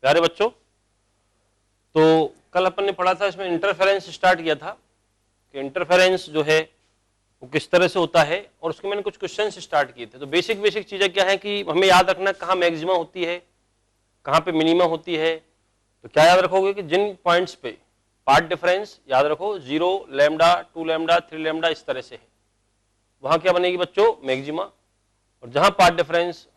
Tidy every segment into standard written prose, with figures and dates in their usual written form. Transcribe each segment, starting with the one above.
प्यारे बच्चों, तो कल अपन ने पढ़ा था, इसमें इंटरफेरेंस स्टार्ट किया था कि इंटरफेरेंस जो है वो किस तरह से होता है, और उसके मैंने कुछ क्वेश्चंस स्टार्ट किए थे। तो बेसिक चीजें क्या है कि हमें याद रखना कहाँ मैक्सिमम होती है, कहाँ पे मिनिमम होती है। तो क्या याद रखोगे कि जिन पॉइंट्स पे पाथ डिफरेंस याद रखो 0, लैम्डा, 2 लैम्डा, 3 लैम्डा इस तरह से है, वहां क्या बनेगी बच्चों, मैक्सिमा। और जहां path difference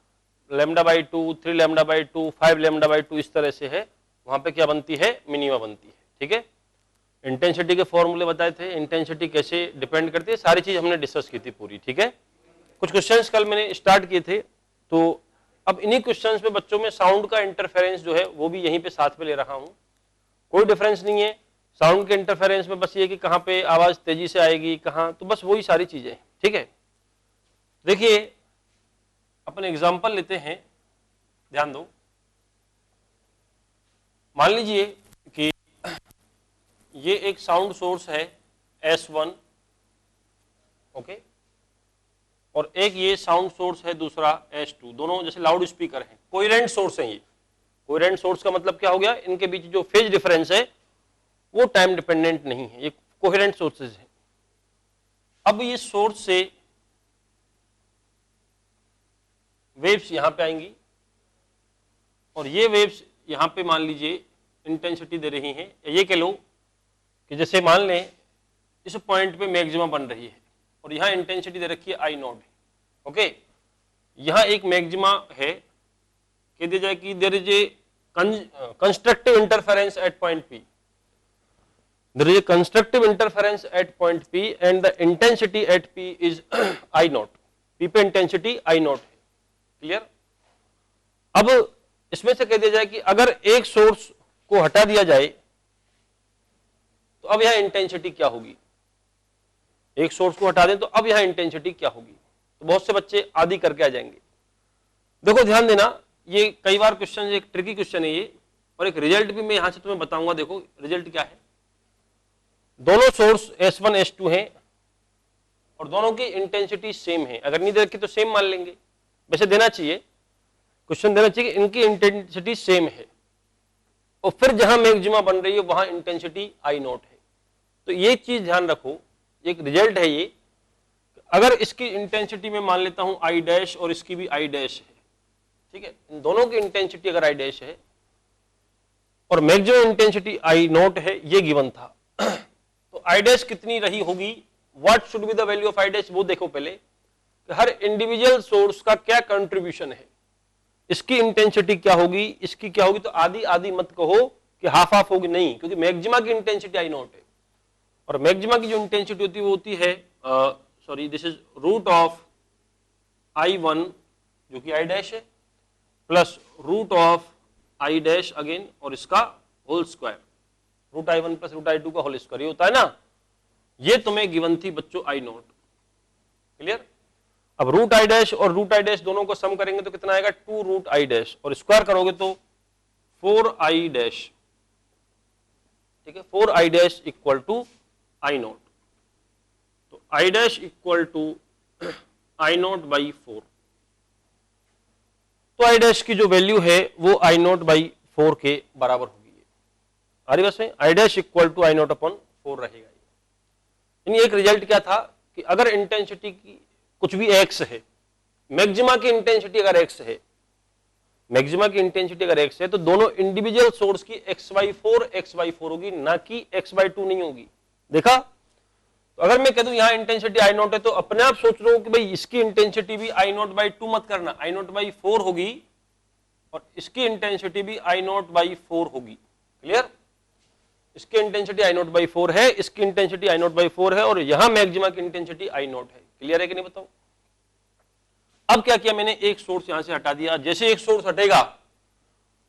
lambda by 2, 3 lambda by 2, 5 lambda by 2 इस तरह से है, वहां पे क्या बनती है, मिनिमा बनती है। ठीक है, इंटेंसिटी के फॉर्मूले बताए थे, इंटेंसिटी कैसे डिपेंड करती है, सारी चीज हमने डिस्कस की थी पूरी। ठीक है, कुछ क्वेश्चंस कल मैंने स्टार्ट किए थे, तो अब इन्हीं क्वेश्चंस पे बच्चों में साउंड का इंटरफेरेंस जो है वो भी यहीं पे साथ में ले रहा हूं। कोई डिफरेंस नहीं है साउंड के इंटरफेरेंस में, बस ये कि कहां पे आवाज तेजी से आएगी, कहां, तो बस वही सारी चीजें। ठीक है, देखिए अपन एग्जांपल लेते हैं, ध्यान दो। मान लीजिए कि ये एक साउंड सोर्स है S1, ओके, और एक ये साउंड सोर्स है दूसरा S2, दोनों जैसे लाउड स्पीकर हैं, कोहेरेंट सोर्स हैं ये। कोहेरेंट सोर्स का मतलब क्या हो गया, इनके बीच जो फेज डिफरेंस है वो टाइम डिपेंडेंट नहीं है, ये कोहेरेंट सोर्सेज है। अब ये सोर्स से वेव्स यहां पे आएंगी और ये वेव्स यहां पे मान लीजिए इंटेंसिटी दे रही हैं, ये कह लो कि जैसे मान लें इस पॉइंट पे मैक्सिमा बन रही है और यहां इंटेंसिटी दे रखी है I नॉट। ओके, यहां एक मैक्सिमा है, कह दिया जाए कि there is a constructive interference at point P, there is a constructive interference at point P and the intensity at P is I naught, P पे intensity I naught है। Clear? अब इसमें से कह दिया जाए कि अगर एक सोर्स को हटा दिया जाए तो अब यहां इंटेंसिटी क्या होगी, एक सोर्स को हटा दें तो अब यहां इंटेंसिटी क्या होगी। तो बहुत से बच्चे आदि करके आ जाएंगे। देखो ध्यान देना, ये कई बार क्वेश्चन, एक ट्रिकी क्वेश्चन है ये, और एक रिजल्ट भी मैं यहां से तुम्हें बताऊंगा। देखो रिजल्ट क्या है, दोनों सोर्स S1 S2 हैं और दोनों की इंटेंसिटी सेम है। अगर नहीं दे रखी तो सेम मान लेंगे, वैसे देना चाहिए, क्वेश्चन देना चाहिए कि इनकी इंटेंसिटी सेम है और फिर जहां मैक्सिमा बन रही है वहां इंटेंसिटी I नॉट है। तो ये चीज ध्यान रखो, एक रिजल्ट है ये, अगर इसकी इंटेंसिटी में मान लेता हूं I डैश और इसकी भी I डैश है, ठीक है, इन दोनों की इंटेंसिटी अगर I डैश है और मैक्सिमम इंटेंसिटी I नॉट है, ये गिवन था, तो I डैश कितनी रही होगी, what should be the value of I dash, वो देखो पहले कि हर इंडिविजुअल सोर्स का क्या कंट्रीब्यूशन है, इसकी इंटेंसिटी क्या होगी, इसकी क्या होगी। तो आधी आधी मत कहो कि हाफ हाफ होगी, नहीं, क्योंकि मैक्सिमा की इंटेंसिटी I नॉट है और मैक्सिमा की जो इंटेंसिटी होती है वो होती है, sorry, this is root of I1 जो कि I डैश है plus root of I dash again और इसका whole square, root I1 plus root I2 का होल स्क्वायर, ये होता है ना, ये तुम्हें गिवन थी बच्चों I नॉट। क्लियर? अब रूट I डैश और रूट I डैश दोनों को सम करेंगे तो कितना आएगा, 2 रूट I डैश, और स्क्वायर करोगे तो 4I डैश। ठीक है, 4I dash equal to I naught, तो I dash equal to I naught by 4। तो I डैश की जो वैल्यू है वो I नॉट बाई 4 के बराबर होगी। अरे बस में I dash equal to I naught upon 4 रहेगा। यानी एक रिजल्ट क्या था कि अगर इंटेंसिटी की कुछ भी x है, मैक्सिमा की इंटेंसिटी अगर x है, मैक्सिमा की इंटेंसिटी अगर x है, तो दोनों इंडिविजुअल सोर्स की x/4 होगी, ना कि x/2 नहीं होगी। देखा? तो अगर मैं कह दूं यहां इंटेंसिटी I नॉट है तो अपने आप सोच रहा हूं कि भाई इसकी इंटेंसिटी भी I नॉट बाई 2 मत करना, I नॉट बाई 4 होगी और इसकी इंटेंसिटी भी I नॉट बाई 4 होगी। क्लियर? इसकी इंटेंसिटी I नॉट बाई 4 है, इसकी इंटेंसिटी I नॉट बाई 4 है और यहां मैक्सिमा की इंटेंसिटी I नॉट है। क्लियर है कि नहीं बताओ? अब क्या किया मैंने, एक सोर्स यहां से हटा दिया, जैसे एक सोर्स हटेगा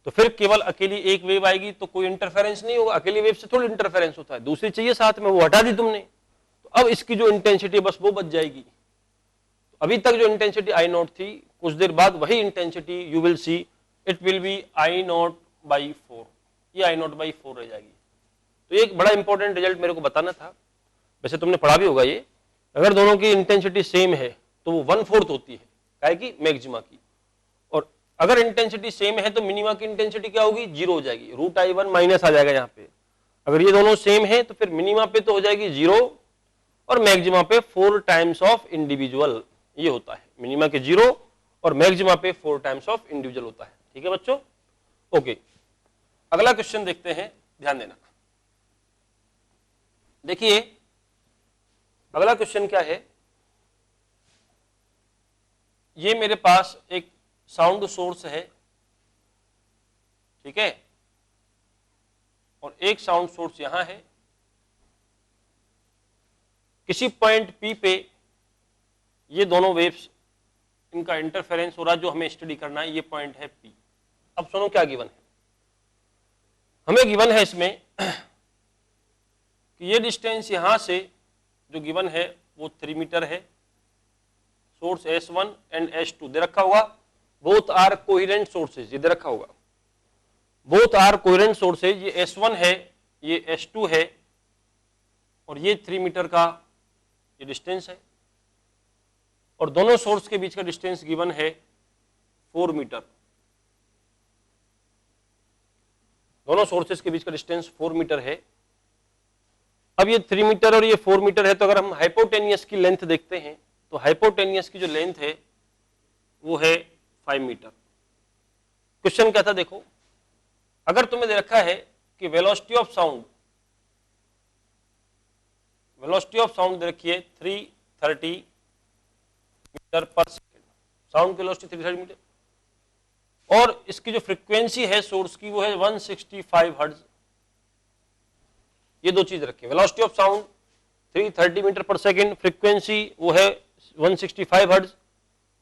तो फिर केवल अकेली एक वेव आएगी, तो कोई इंटरफेरेंस नहीं होगा, अकेली वेव से थोड़ी इंटरफेरेंस होता है, दूसरी चाहिए साथ में, वो हटा दी तुमने, तो अब इसकी जो इंटेंसिटी बस वो बच जाएगी। तो अभी तक जो इंटेंसिटी I नॉट थी, कुछ देर बाद वही intensity you will see it will be I naught by 4, ये I नॉट बाई 4 रह जाएगी। तो एक बड़ा इंपॉर्टेंट रिजल्ट मेरे को बताना था, वैसे तुमने पढ़ा भी होगा ये, अगर दोनों की इंटेंसिटी सेम है तो वो 1/4 होती है, काहे की, मैक्सिमा की, और अगर इंटेंसिटी सेम है तो मिनिमा की इंटेंसिटी क्या होगी, 0 हो जाएगी, √I1 माइनस आ जाएगा यहाँ पे। अगर ये दोनों सेम है तो फिर मिनिमा पे तो हो जाएगी 0 और मैक्सिमा पे 4 टाइम्स ऑफ इंडिविजुअल, ये होता है मिनिमा के 0 और मैक्सिमा पे 4 टाइम्स ऑफ इंडिविजुअल होता है। ठीक है बच्चों, ओके। अगला क्वेश्चन देखते हैं, ध्यान देना। देखिए अगला क्वेश्चन क्या है, ये मेरे पास एक साउंड सोर्स है, ठीक है, और एक साउंड सोर्स यहां है। किसी पॉइंट P पे ये दोनों वेव्स, इनका इंटरफेरेंस हो रहा है, जो हमें स्टडी करना है, ये पॉइंट है P। अब सुनो क्या गिवन है, हमें गिवन है इसमें कि ये डिस्टेंस यहां से जो गिवन है वो 3 मीटर है, सोर्स S1 एंड S2 दे रखा होगा, बोथ आर कोहेरेंट सोर्सेज, ये दे रखा होगा, बोथ आर कोहेरेंट सोर्सेज, ये S1 है, ये S2 है, और ये 3 मीटर का ये डिस्टेंस है, और दोनों सोर्स के बीच का डिस्टेंस गिवन है 4 मीटर, दोनों सोर्सेज के बीच का डिस्टेंस 4 मीटर है। अब ये 3 मीटर और ये 4 मीटर है, तो अगर हम हाइपोटेनियस की लेंथ देखते हैं तो हाइपोटेनियस की जो लेंथ है वो है 5 मीटर। क्वेश्चन क्या था देखो, अगर तुम्हें दे रखा है कि वेलोसिटी ऑफ साउंड दे रखी है 330 मीटर पर सेकेंड, साउंड की वेलोसिटी 330 मीटर, और इसकी जो फ्रीक्वेंसी है सोर्स की वो है 165 हर्ट्ज। ये दो चीज रखें, वेलोसिटी ऑफ साउंड 330 मीटर पर सेकेंड, फ्रीक्वेंसी वो है 165 हर्ट्ज।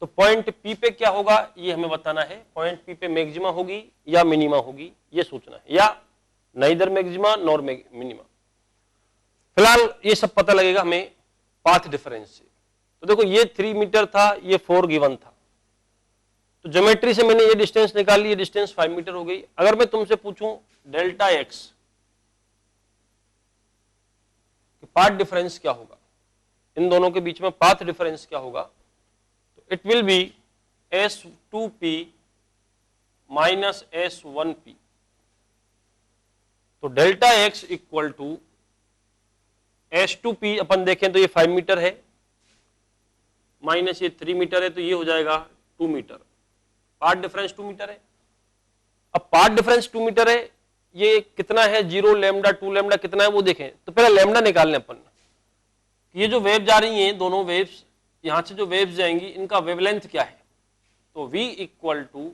तो पॉइंट P पे क्या होगा ये हमें बताना है, पॉइंट P पे मैक्सिमा होगी या मिनिमा होगी ये सोचना है, या नाइदर मैक्सिमा नॉर मिनिमा। फिलहाल ये सब पता लगेगा हमें पाथ डिफरेंस से। तो देखो ये 3 मीटर था, ये 4 गिवन था, तो ज्योमेट्री से मैंने ये डिस्टेंस निकाल ली, ये डिस्टेंस 5 मीटर हो गई। अगर मैं तुमसे पूछूं डेल्टा x पाथ डिफरेंस क्या होगा, इन दोनों के बीच में पाथ डिफरेंस क्या होगा, तो it will be S2P minus S1P। तो delta x equal to S2P, अपन देखें तो ये 5 मीटर है, माइनस ये 3 मीटर है, तो ये हो जाएगा 2 मीटर। पाथ डिफरेंस 2 मीटर है। अब पाथ डिफरेंस 2 मीटर है, ये कितना है, 0 लैम्डा 2 लैम्डा कितना है वो देखें। तो पहले लैम्डा निकालने अपन, ये जो वेव जा रही हैं दोनों वेव्स, यहां से जो वेव्स जाएंगी इनका वेवलेंथ क्या है, तो V equal to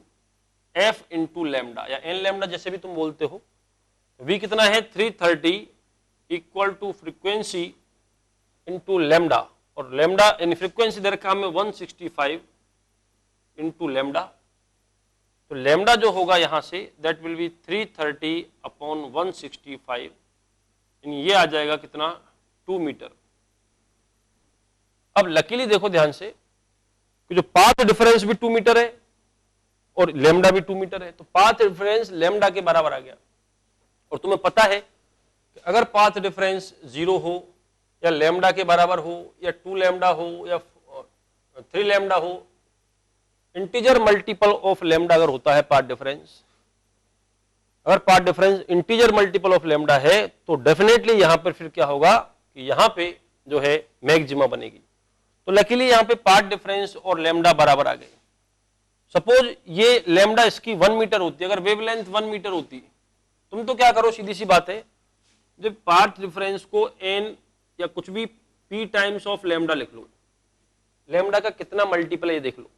F into lambda या n लैम्डा जैसे भी तुम बोलते हो। V कितना है 330 equal to frequency into lambda, और लैम्डा यानी फ्रीक्वेंसी दे रखा हमें 165 इंटू लैम्डा। तो लैम्डा जो होगा यहां say that will B 330 upon 165, ये आ जाएगा कितना 2 मीटर। अब लकीली देखो ध्यान से कि जो पाथ डिफरेंस भी 2 मीटर है और लैम्डा भी 2 मीटर है, तो पाथ डिफरेंस लैम्डा के बराबर आ गया। और तुम्हें पता है कि अगर पाथ डिफरेंस 0 हो या लैम्डा के बराबर हो या 2 लैम्डा हो या 3 लैम्डा हो, इंटीजर मल्टीपल ऑफ लैम्डा अगर होता है पाथ डिफरेंस, अगर path difference integer multiple of lambda है तो डेफिनेटली यहां पर फिर क्या होगा कि यहां पे जो है मैक्सिमा बनेगी। तो लकीली यहां पे पाथ डिफरेंस और लैम्डा बराबर आ गए। सपोज ये लैम्डा इसकी 1 मीटर होती है, अगर वेवलेंथ 1 मीटर होती, तुम तो क्या करो, सीधी सी बात है, जब पाथ डिफरेंस को n या कुछ भी p टाइम्स ऑफ लैम्डा लिख लो, लैम्डा का कितना मल्टीपल है ये देख लो।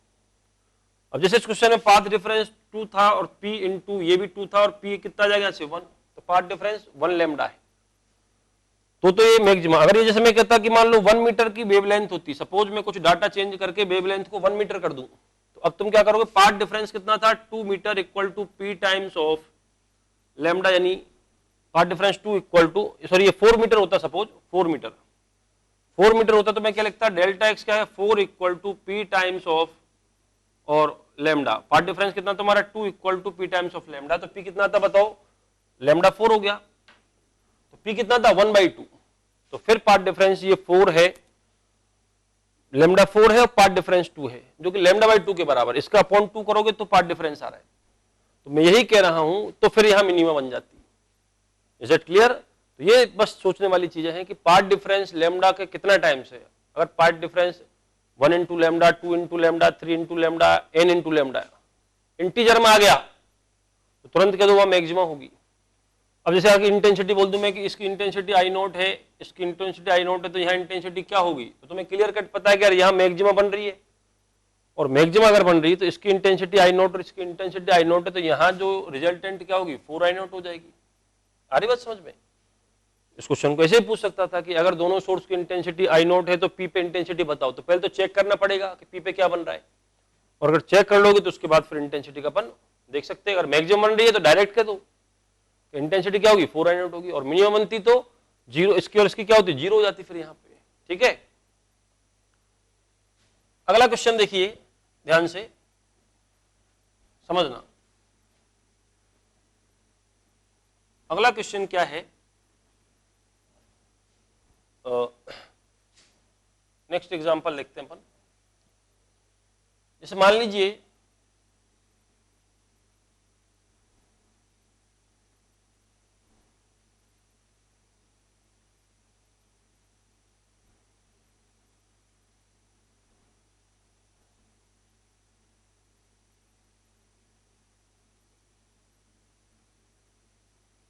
अब जैसे इस क्वेश्चन में पाथ डिफरेंस 2 था और p इंटू ये भी 2 था और p कितना जाएगा से 1, तो पाथ डिफरेंस 1 लैम्डा है, तो ये मैक्सिमा। अगर ये जैसे मैं कहता कि मान लो 1 मीटर की वेवलेंथ होती, सपोज मैं कुछ डाटा चेंज करके वेवलेंथ को 1 मीटर कर दूं, तो अब तुम क्या करोगे, पाथ डिफरेंस कितना था 2 metre equal to p times of lambda, यानी path difference 2 equal to, sorry ये 4 मीटर होता, सपोज 4 मीटर होता तो मैं क्या लिखता, डेल्टा एक्स क्या है 4 equal to p times of और लैम्डा। पाथ डिफरेंस कितना तुम्हारा 2 equal to p times of lambda, तो p कितना था बताओ, लैम्डा 4 हो गया, तो p कितना था 1/2, तो फिर पाथ डिफरेंस ये 4 है लेमडा 4 है और पाथ डिफरेंस 2 है, जो कि लेमडा बाई 2 के बराबर, इसका अपॉन 2 करोगे तो पाथ डिफरेंस आ रहा है। तो मैं यही कह रहा हूं, तो फिर यहां मिनिमम बन जाती है। Is it clear? तो ये बस सोचने वाली चीजें हैं कि पाथ डिफरेंस लेमडा के कितना टाइम्स है। अगर path difference 1 into lambda, 2 into lambda, 3 into lambda, n into lambda integer में आ गया तो तुरंत कह दो वहां मैक्सिमम होगी। अब जैसे आगे इंटेंसिटी बोल दूं मैं कि इसकी इंटेंसिटी आई नोट है, इसकी इंटेंसिटी आई नोट है, तो यहाँ इंटेंसिटी क्या होगी, तो तुम्हें क्लियर कट पता है कि यार यहाँ मैक्सिमम बन रही है, और मैक्सिमम अगर बन रही है तो इसकी इंटेंसिटी आई नोट और इसकी इंटेंसिटी आई नोट है, तो यहाँ जो रिजल्टेंट क्या होगी 4 आई नोट हो जाएगी। आ रही बात समझ में? इस क्वेश्चन को ऐसे ही पूछ सकता था कि अगर दोनों सोर्स की इंटेंसिटी आई नोट है तो पी पे इंटेंसिटी बताओ, तो पहले तो चेक करना पड़ेगा कि पी पे क्या बन रहा है, और अगर चेक कर लोगे तो उसके बाद फिर इंटेंसिटी का अपन देख सकते हैं। अगर मैक्सिमम बन रही है तो डायरेक्ट कह दो इंटेंसिटी क्या होगी 4 आई नोट होगी, और मिनिमम बनती तो 0, इसकी और इसकी क्या होती 0 हो जाती फिर यहाँ पे। ठीक है, अगला क्वेश्चन देखिए ध्यान से समझना। अगला क्वेश्चन क्या है, नेक्स्ट एग्जांपल देखते हैं अपन। जैसे मान लीजिए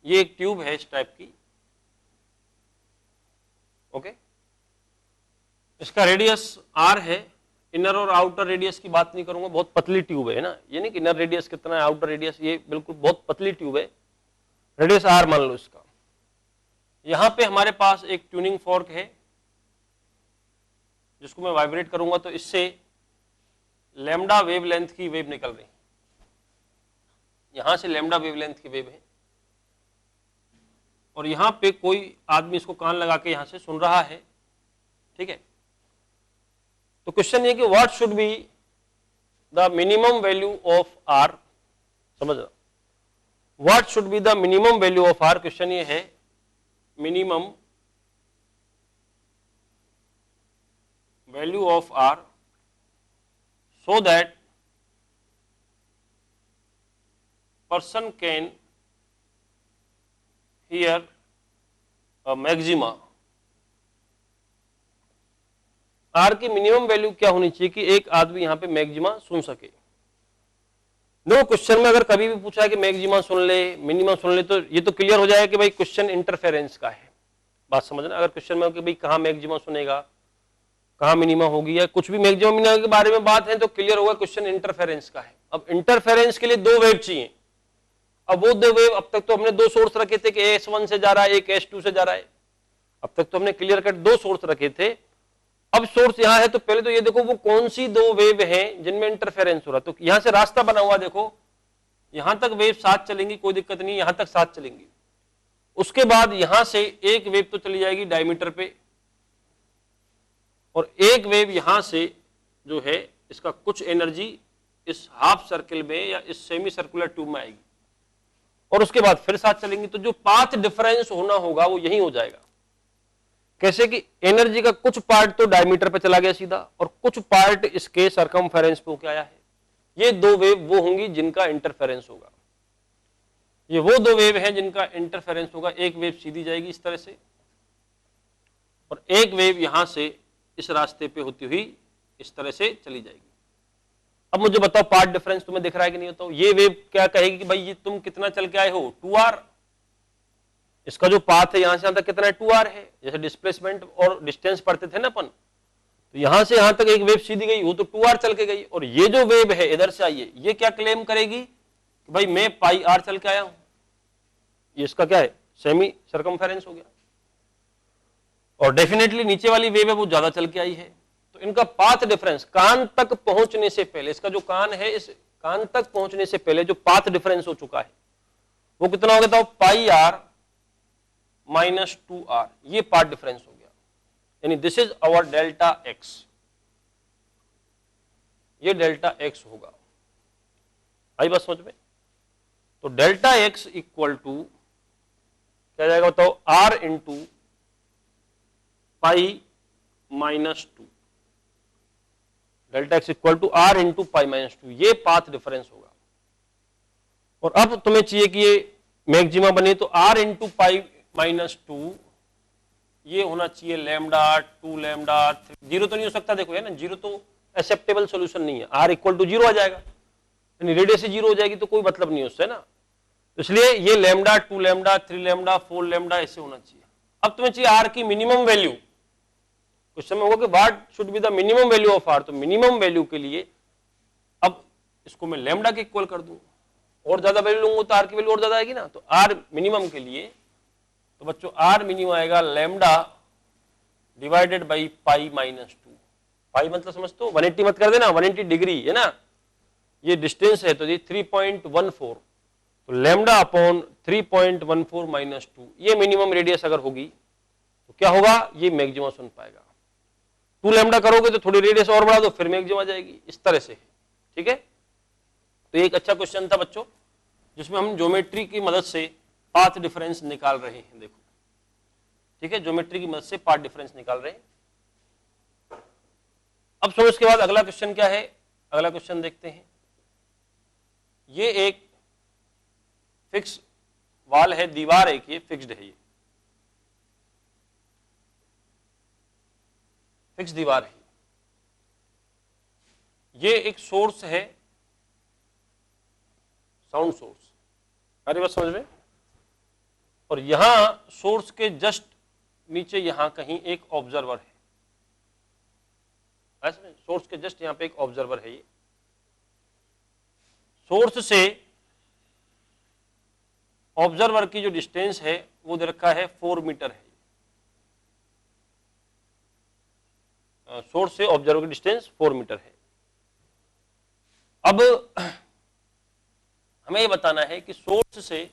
ये एक ट्यूब है इस टाइप की, ओके, इसका रेडियस r है। इनर और आउटर रेडियस की बात नहीं करूंगा, बहुत पतली ट्यूब है ना, ये नहीं कि इनर रेडियस कितना है आउटर रेडियस, ये बिल्कुल बहुत पतली ट्यूब है, रेडियस r मान लो इसका। यहां पे हमारे पास एक ट्यूनिंग फॉर्क है जिसको मैं वाइब्रेट करूंगा तो इससे लैम्डा वेवलेंथ की वेव निकल रही, यहां से लैम्डा वेवलेंथ की वेव है, और यहां पे कोई आदमी इसको कान लगा के यहां से सुन रहा है। ठीक है, तो क्वेश्चन ये कि what should be the minimum value of R, समझ रहा, what should be the minimum value of R, question ये है minimum value of R so that person can hear a maxima। R की मिनिमम वैल्यू क्या होनी चाहिए कि एक आदमी यहां पे मैक्सिमा सुन सके। देखो क्वेश्चन में अगर कभी भी पूछा है कि मैक्सिमा सुन ले, मिनिमम सुन ले, तो ये तो क्लियर हो जाएगा कि भाई क्वेश्चन इंटरफेरेंस का है, बात समझना। अगर क्वेश्चन में कि भाई कहां मैक्सिमा सुनेगा, कहां मिनिमम होगी, या कुछ भी मैक्सिमम मिनिमम के बारे में बात है, तो क्लियर होगा क्वेश्चन इंटरफेरेंस का है। अब इंटरफेरेंस के लिए दो वेव चाहिए। अब वो दो वेव, अब तक तो हमने दो सोर्स रखे थे कि S1 से जा रहा है, एक S2 से जा रहा है, अब तक तो हमने क्लियर कट दो सोर्स रखे थे। अब सोर्स यहां है तो पहले तो ये देखो वो कौन सी दो वेव हैं जिनमें इंटरफेरेंस हो रहा है। तो यहां से रास्ता बना हुआ, देखो यहां तक वेव साथ चलेंगी, कोई दिक्कत नहीं, यहां तक साथ चलेंगी। उसके बाद यहां से एक वेव तो चली जाएगी डायमीटर पे, और एक वेव यहां से जो है इसका कुछ एनर्जी इस हाफ सर्किल में या इस सेमी सर्कुलर ट्यूब में आएगी, और उसके बाद फिर साथ चलेंगी। तो जो पाथ डिफरेंस होना होगा वो यही हो जाएगा। कैसे कि एनर्जी का कुछ पार्ट तो डायमीटर पे चला गया सीधा, और कुछ पार्ट इसके सरकमफेरेंस पे होके आया है। ये दो वेव वो होंगी जिनका इंटरफेरेंस होगा, ये वो दो वेव हैं जिनका इंटरफेरेंस होगा। एक वेव सीधी जाएगी इस तरह से, और एक वेव यहां से इस रास्ते पे होती हुई इस तरह से चली जाएगी। अब मुझे बताओ पाथ डिफरेंस तुम्हें दिख रहा है कि नहीं बताओ। ये वेव क्या कहेगी कि भाई ये तुम कितना चल के आए हो 2r, इसका जो पाथ है यहां से यहां तक कितना है 2r है। जैसे डिस्प्लेसमेंट और डिस्टेंस पढ़ते थे ना अपन, तो यहां से यहां तक एक वेव सीधी गई, वो तो 2r चल के गई, और ये जो वेव है इधर से आई है, ये क्या क्लेम करेगी कि भाई मैं पाई r चल के आया हूं। ये इसका क्या है सेमी सर्कमफेरेंस हो गया, और डेफिनेटली नीचे वाली वेव है वो ज्यादा चल के आई है। तो इनका पाथ डिफरेंस कान तक पहुंचने से पहले, इसका जो कान है इस कान तक पहुंचने से पहले जो पाथ डिफरेंस हो चुका है वो कितना हो गया था, पाई r माइनस 2r, ये पाथ डिफरेंस हो गया। यानी this is our delta x, ये डेल्टा x होगा। आई बात समझ में? तो डेल्टा x इक्वल टू क्या जाएगा बताओ, r into pi minus 2। Delta x equal to R into pi minus two, ये पाथ डिफरेंस होगा। और अब तुम्हें चाहिए कि ये मैक्सिमा बने तो R into pi minus two ये होना चाहिए लैम्डा 2 लैम्डा 3, जीरो तो नहीं हो सकता, देखो है ना, जीरो तो एक्सेप्टेबल सॉल्यूशन नहीं है, आर इक्वल टू जीरो आ जाएगा, यानी रेडियस से जीरो हो जाएगी तो कोई मतलब नहीं है उससे ना, तो इसलिए ये लैम्डा 2 लैम्डा 3 लैम्डा 4 लैम्डा ऐसे होना चाहिए। अब तुम्हें चाहिए आर की मिनिमम वैल्यू, क्वेश्चन में होगा कि what should be the minimum value of R, तो मिनिमम वैल्यू के लिए अब इसको मैं लैम्डा के इक्वल कर दूं, और ज्यादा वैल्यू लूंगा तो आर की वैल्यू और ज्यादा आएगी ना, तो आर मिनिमम के लिए तो बच्चों आर मिनिमम आएगा lambda divided by pi minus two, pi मतलब समझते हो 180 मत कर देना, 180 डिग्री है ना, ये डिस्टेंस है तो ये 3.14, तो लैम्डा अपॉन 3.14 माइनस टू, ये मिनिमम रेडियस अगर होगी तो क्या होगा, ये मैक्सिमम सुन पाएगा। 2 लैम्डा करोगे तो थोड़ी रेडियस और बढ़ा दो फिर मैक्सिमम आ जाएगी, इस तरह से, ठीक है। तो एक अच्छा क्वेश्चन था बच्चों जिसमें हम ज्योमेट्री की मदद से पाथ डिफरेंस निकाल रहे हैं, देखो ठीक है, ज्योमेट्री की मदद से पाथ डिफरेंस निकाल रहे हैं। अब समझो इसके बाद अगला क्वेश्चन क्या है, अगला क्वेश्चन देखते हैं। ये एक फिक्स वाल है, दीवार एक ये फिक्स्ड है, ये फिक्स दीवार है, ये एक सोर्स है, साउंड सोर्स, अरे बस समझ में, और यहां सोर्स के जस्ट नीचे यहां कहीं एक ऑब्जर्वर है, ऐसे सोर्स के जस्ट यहां पे एक ऑब्जर्वर है, ये सोर्स से ऑब्जर्वर की जो डिस्टेंस है वो दे रखा है 4 मीटर है, सोर्स से ऑब्जर्वर की डिस्टेंस 4 मीटर है। अब हमें ये बताना है कि सोर्स से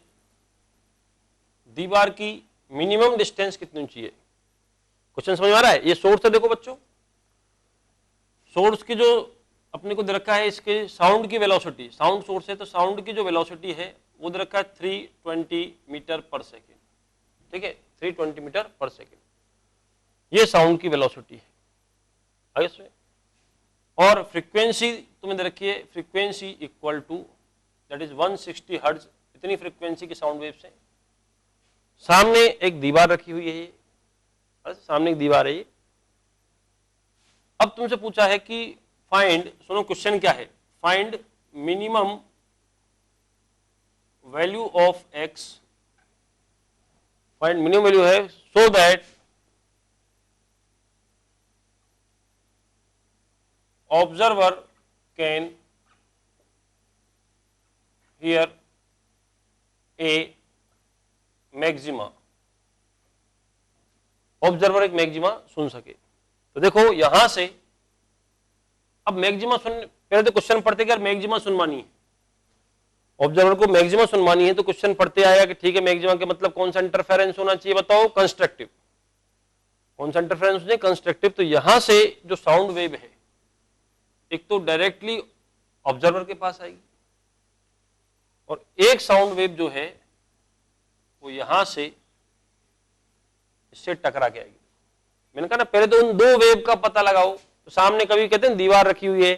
दीवार की मिनिमम डिस्टेंस कितनी चाहिए, क्वेश्चन समझ में आ रहा है। ये सोर्स है, देखो बच्चों, सोर्स की जो अपने को दे रखा है इसके साउंड की वेलोसिटी, साउंड सोर्स है तो साउंड की जो वेलोसिटी है वो दे रखा है 320 मीटर पर सेकेंड, ठीक है, 320 मीटर पर सेकेंड, ये साउंड की वेलोसिटी है आगे से। और फ्रीक्वेंसी तुम्हें दे रखी है, frequency equal to that is 160 hertz, इतनी फ्रीक्वेंसी की साउंड वेव्स है। सामने एक दीवार रखी हुई है, ये सामने एक दीवार है ये। अब तुमसे पूछा है कि फाइंड, सुनो क्वेश्चन क्या है, find minimum value of x, find minimum value है so that observer can hear a maxima, observer एक मैक्सिमा सुन सके। तो देखो यहां से अब मैक्सिमा सुन, पहले तो क्वेश्चन पढ़ते कि यार मैक्सिमा सुनवानी है, ऑब्जर्वर को मैक्सिमा सुनवानी है, तो क्वेश्चन पढ़ते आया कि ठीक है मैक्सिमा के मतलब कौन सा इंटरफेरेंस होना चाहिए, बताओ कंस्ट्रक्टिव, कौन सा इंटरफेरेंस होना कंस्ट्रक्टिव। तो यहां से जो साउंड वेव है एक तो डायरेक्टली ऑब्जर्वर के पास आएगी और एक साउंड वेव जो है वो यहां से इससे टकरा के आएगी। मैंने कहा ना पहले तो उन दो वेव का पता लगाओ, तो सामने कभी कहते हैं दीवार रखी हुई है,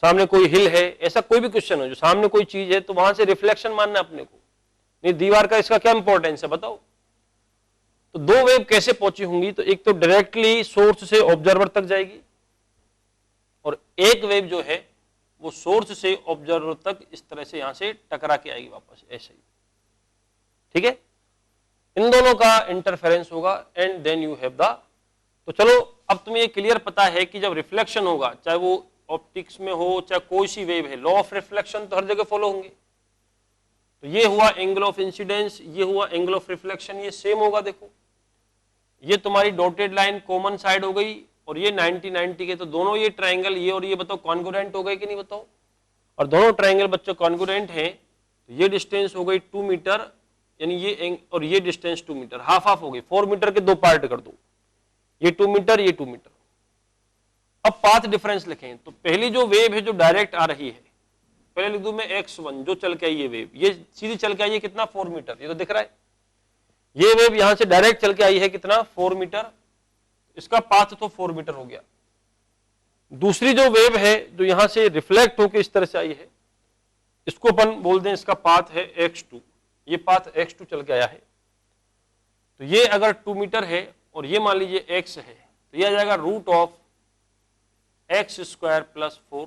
सामने कोई हिल है, ऐसा कोई भी क्वेश्चन हो जो सामने कोई चीज है तो वहां से रिफ्लेक्शन मानना अपने को, नहीं दीवार का इसका क्या इंपॉर्टेंस है बताओ। तो दो वेव कैसे पहुंची होंगी, तो एक तो डायरेक्टली सोर्स से ऑब्जर्वर तक जाएगी और एक वेव जो है वो सोर्स से ऑब्जर्वर तक इस तरह से यहां से टकरा के आएगी वापस, ऐसे ही, ठीक है। इन दोनों का इंटरफेरेंस होगा and then you have the, तो चलो अब तुम्हें ये क्लियर पता है कि जब रिफ्लेक्शन होगा, चाहे वो ऑप्टिक्स में हो चाहे कोई सी वेव है, लॉ ऑफ रिफ्लेक्शन तो हर जगह फॉलो होंगे। तो ये हुआ एंगल ऑफ इंसिडेंस, ये हुआ एंगल ऑफ रिफ्लेक्शन, ये सेम होगा। देखो ये तुम्हारी डॉटेड लाइन कॉमन साइड हो गई और ये 90-90 के, तो दोनों ये ट्राइंगल ये और ये बताओ कॉन्ग्रुएंट हो गए कि नहीं बताओ। और दोनों ट्राइंगल बच्चों कॉन्ग्रुएंट हैं तो ये डिस्टेंस हो गई 2 मीटर, यानी ये और ये डिस्टेंस 2 मीटर, हाफ हाफ हो गई, 4 मीटर के दो पार्ट कर दो, ये 2 मीटर ये 2 मीटर। अब पाथ डिफरेंस लिखें तो पहली जो वेव है जो डायरेक्ट आ रही है, पहले लिख दूं मैं x1 जो चल के आई ये वेव, ये सीधी चल के आई है कितना 4 मीटर, ये तो दिख रहा है। ये वेव यहां से डायरेक्ट चल के आई है कितना 4 मीटर, इसका पाथ तो 4 मीटर हो गया। दूसरी जो वेव है जो यहां से रिफ्लेक्ट होकर इस तरह से आई है, इसको अपन बोल दें इसका पाथ है x2, ये पाथ x2 चल के आया है। तो ये अगर 2 मीटर है और ये मान लीजिए x है, तो ये आ जाएगा root of x square plus 4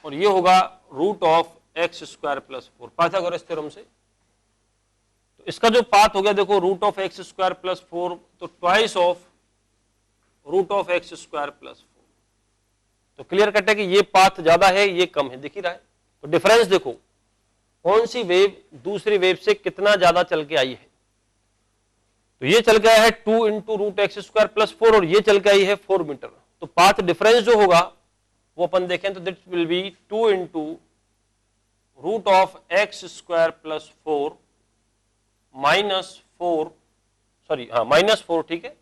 और ये होगा root of x square plus 4 Pythagoras theorem से। तो इसका जो पाथ हो गया देखो root of x square plus 4, तो twice of root of x square plus 4। तो क्लियर कट है कि ये पाथ ज्यादा है, ये कम है, दिख ही रहा है। तो डिफरेंस देखो कौन सी वेव दूसरी वेव से कितना ज्यादा चल के आई है। तो ये चल के आया है 2 into root x square plus 4 और ये चल के आई है 4 मीटर। तो पाथ डिफरेंस जो होगा वो अपन देखें तो that will be 2 into root of x square plus 4 minus 4, sorry हाँ माइनस 4, ठीक है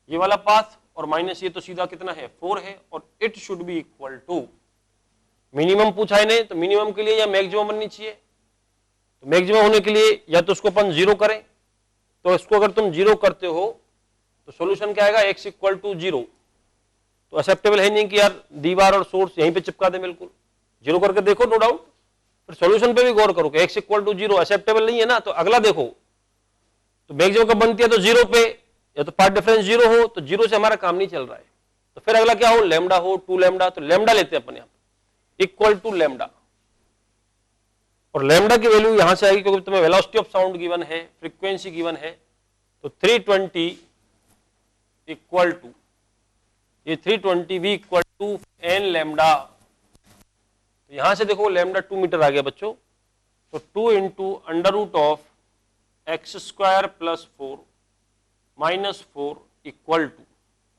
ये वाला पाथ, और माइनस ये तो सीधा कितना है 4 है, और it should be equal to, minimum पूछा है नहीं तो मिनिमम के लिए या मैक्सिमम बननी चाहिए। तो मैक्सिमम होने के लिए या तो उसको अपन 0 करें, तो इसको अगर तुम 0 करते हो तो सॉल्यूशन क्या आएगा x इक्वल टू 0। तो एक्सेप्टेबल है नहीं कि यार दीवार और सोर्स यहीं पे चिपका दे, बिल्कुल 0 करके देखो नो डाउट, फिर सॉल्यूशन पे भी गौर करो कि x इक्वल टू 0 एक्सेप्टेबल नहीं है ना। तो अगला देखो तो मैक्सिमम कब बनती है, तो 0 पे, या तो पार्ट डिफरेंस 0 हो, तो 0 से हमारा काम नहीं चल रहा है। तो फिर अगला क्या हो, लैम्डा हो 2 लैम्डा, तो लैम्डा लेते हैं अपन यहाँ पे इक्वल टू लैम्डा, और लैम्डा की वैल्यू यहां से आएगी क्योंकि तुम्हें वेलोसिटी ऑफ साउंड गिवन है, फ्रीक्वेंसी गिवन है। तो 320 इक्वल टू, ये 320 V equal to N lambda. तो यहां से देखो लैम्डा 2 मीटर आ गया बच्चों। तो 2 into under root of x square plus 4 minus 4 equal to,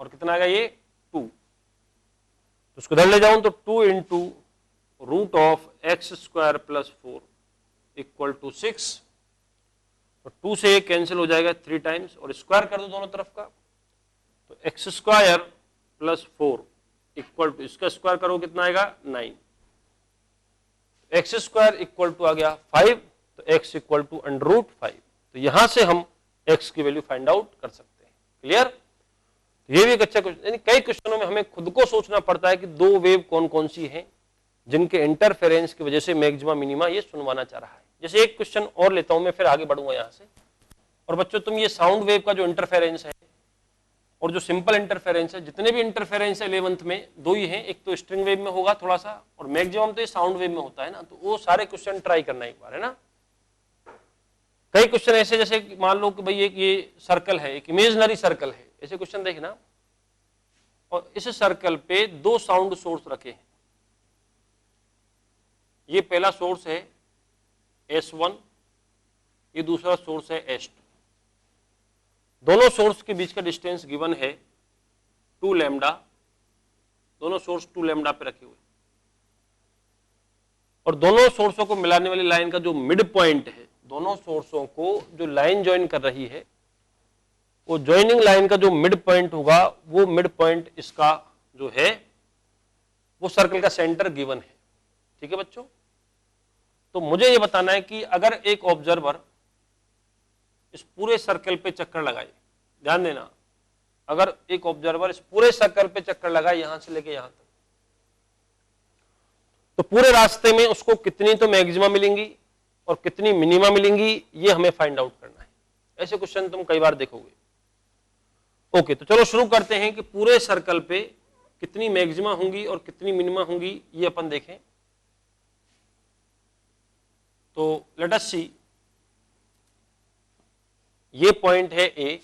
और कितना आएगा ये 2। तो उसको इधर ले जाऊं तो 2 into root of x square plus 4 equal to 6। तो 2 से ये कैंसिल हो जाएगा 3 टाइम्स, और स्क्वायर कर दो दोनों तरफ का। तो x square plus 4 equal to, इसका स्क्वायर करो कितना आएगा 9। एक्स स्क्वायर इक्वल टू आ गया 5, तो x equal to under root 5। तो यहां से हम एक्स की वैल्यू फाइंड आउट कर सकते हैं। क्लियर? ये भी एक अच्छा क्वेश्चन, यानी कई क्वेश्चनों में हमें खुद को सोचना पड़ता है कि दो वेव कौन कौन सी हैं जिनके इंटरफेरेंस की वजह से मैक्सिमा मिनिमा ये सुनवाना चाह रहा है। जैसे एक क्वेश्चन और लेता हूं मैं, फिर आगे बढ़ूंगा यहां से। और बच्चों तुम ये साउंड वेव का जो इंटरफेरेंस है और जो सिंपल इंटरफेरेंस है, जितने भी इंटरफेरेंस है 11th में दो ही हैं, एक तो स्ट्रिंग वेव में होगा थोड़ा सा, और मैक्सिमम तो ये साउंड वेव में होता है ना। तो वो सारे क्वेश्चन ट्राई करना एक बार, है ना। कई क्वेश्चन ऐसे, जैसे मान लो कि भाई एक ये सर्कल है, एक इमेजिनरी सर्कल है, ऐसे क्वेश्चन देखना, और इस सर्कल पे दो साउंड सोर्स रखे हैं। ये पहला सोर्स है S1, ये दूसरा सोर्स है S2। दोनों सोर्स के बीच का डिस्टेंस गिवन है 2 लैम्डा, दोनों सोर्स 2 लैम्डा पे रखे हुए, और दोनों सोर्सों को मिलाने वाली लाइन का जो मिड पॉइंट है, दोनों सोर्सों को जो लाइन ज्वाइन कर रही है, वो ज्वाइनिंग लाइन का जो मिड पॉइंट होगा, वो मिड पॉइंट इसका जो है वो सर्कल का सेंटर गिवन है। ठीक है बच्चों? तो मुझे ये बताना है कि अगर एक ऑब्जर्वर इस पूरे सर्कल पे चक्कर लगाए, ध्यान देना, अगर एक ऑब्जर्वर इस पूरे सर्कल पे चक्कर लगाए यहां से लेके यहां तक, तो पूरे रास्ते में उसको कितनी तो मैक्सिमा मिलेंगी और कितनी मिनिमा मिलेंगी, ये हमें फाइंड आउट करना है। ऐसे क्वेश्चन तुम कई बार देखोगे। ओके, तो चलो शुरू करते हैं कि पूरे सर्कल पे कितनी मैक्सिमा होंगी और कितनी मिनिमा होंगी, ये अपन देखें। तो लेट अस सी, ये पॉइंट है A,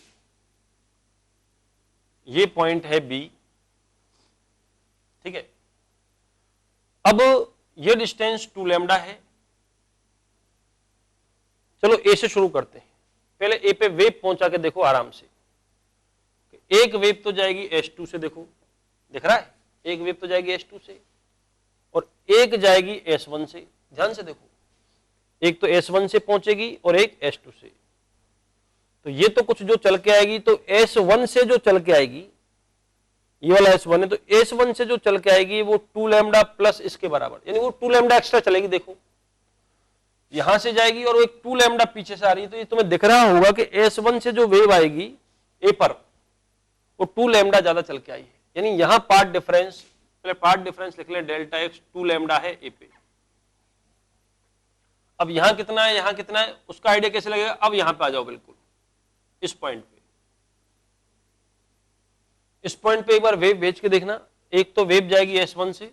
ये पॉइंट है B, ठीक है। अब ये डिस्टेंस 2 लैम्डा है। चलो A से शुरू करते हैं। पहले A पे वेव पहुंचा के देखो आराम से। एक वेव तो जाएगी S2 से, देखो दिख रहा है, एक वेव तो जाएगी S2 से और एक जाएगी S1 से। ध्यान से देखो, एक तो S1 से पहुंचेगी और एक S2 से। तो ये तो कुछ जो चल के आएगी, तो S1 से जो चल के आएगी, ये वाला S1 है, तो S1 से जो चल के आएगी वो 2 लैम्डा प्लस इसके बराबर, यानी वो 2 लैम्डा एक्स्ट्रा चलेगी। देखो यहां से जाएगी और एक 2 लैम्डा पीछे से आ रही है, तो ये तुम्हें दिख रहा होगा कि S1 से जो वेव आएगी A पर, वो 2 लैम्डा ज्यादा चल के आई है। यानी यहां पाथ डिफरेंस, पहले पाथ डिफरेंस लिख ले, डेल्टा एक्स 2 लैम्डा है ए पे। अब यहां कितना है, यहां कितना है, उसका आइडिया कैसे लगेगा? अब यहां पे आ जाओ बिल्कुल इस पॉइंट पे। इस पॉइंट पे एक बार वेव भेज के देखना। एक तो वेव जाएगी S1 से,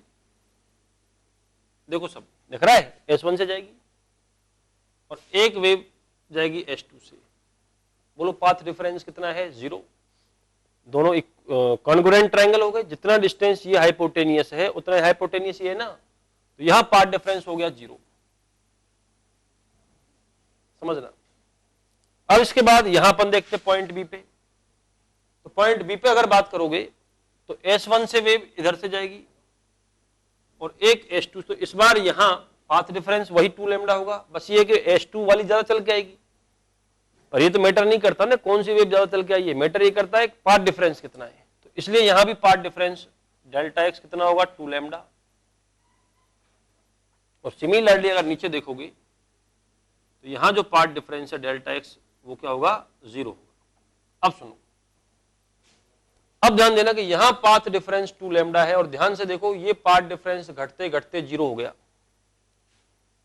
देखो सब दिख रहा है, S1 से जाएगी, और एक वेव जाएगी S2 से। बोलो पाथ डिफरेंस कितना है? 0। दोनों कॉन्ग्रुएंट ट्रायंगल हो गए, जितना डिस्टेंस ये हाइपोटेनियस है उतना हाइपोटेनियस ये है ना, तो यहां पाथ डिफरेंस हो गया 0। समझना। अब इसके बाद यहां अपन देखते पॉइंट बी पे। तो पॉइंट बी पे अगर बात करोगे तो S1 से वेव इधर से जाएगी और एक S2, तो इस बार यहां पाथ डिफरेंस वही 2 लैम्डा होगा, बस ये कि S2 वाली ज्यादा चल के आएगी। और ये तो मैटर नहीं करता ना कौन सी वेव ज्यादा चल के आई है, मैटर ये करता है पाथ डिफरेंस कितना है। तो इसलिए यहां भी पाथ डिफरेंस डेल्टा एक्स कितना होगा? 2 लैम्डा। और सिमिलरली अगर नीचे देखोगे तो यहां जो पाथ डिफरेंस है डेल्टा एक्स, वो क्या होगा? 0 होगा। अब सुनो, अब ध्यान देना कि यहां पाथ डिफरेंस 2 लैम्डा है, और ध्यान से देखो ये पाथ डिफरेंस घटते घटते 0 हो गया।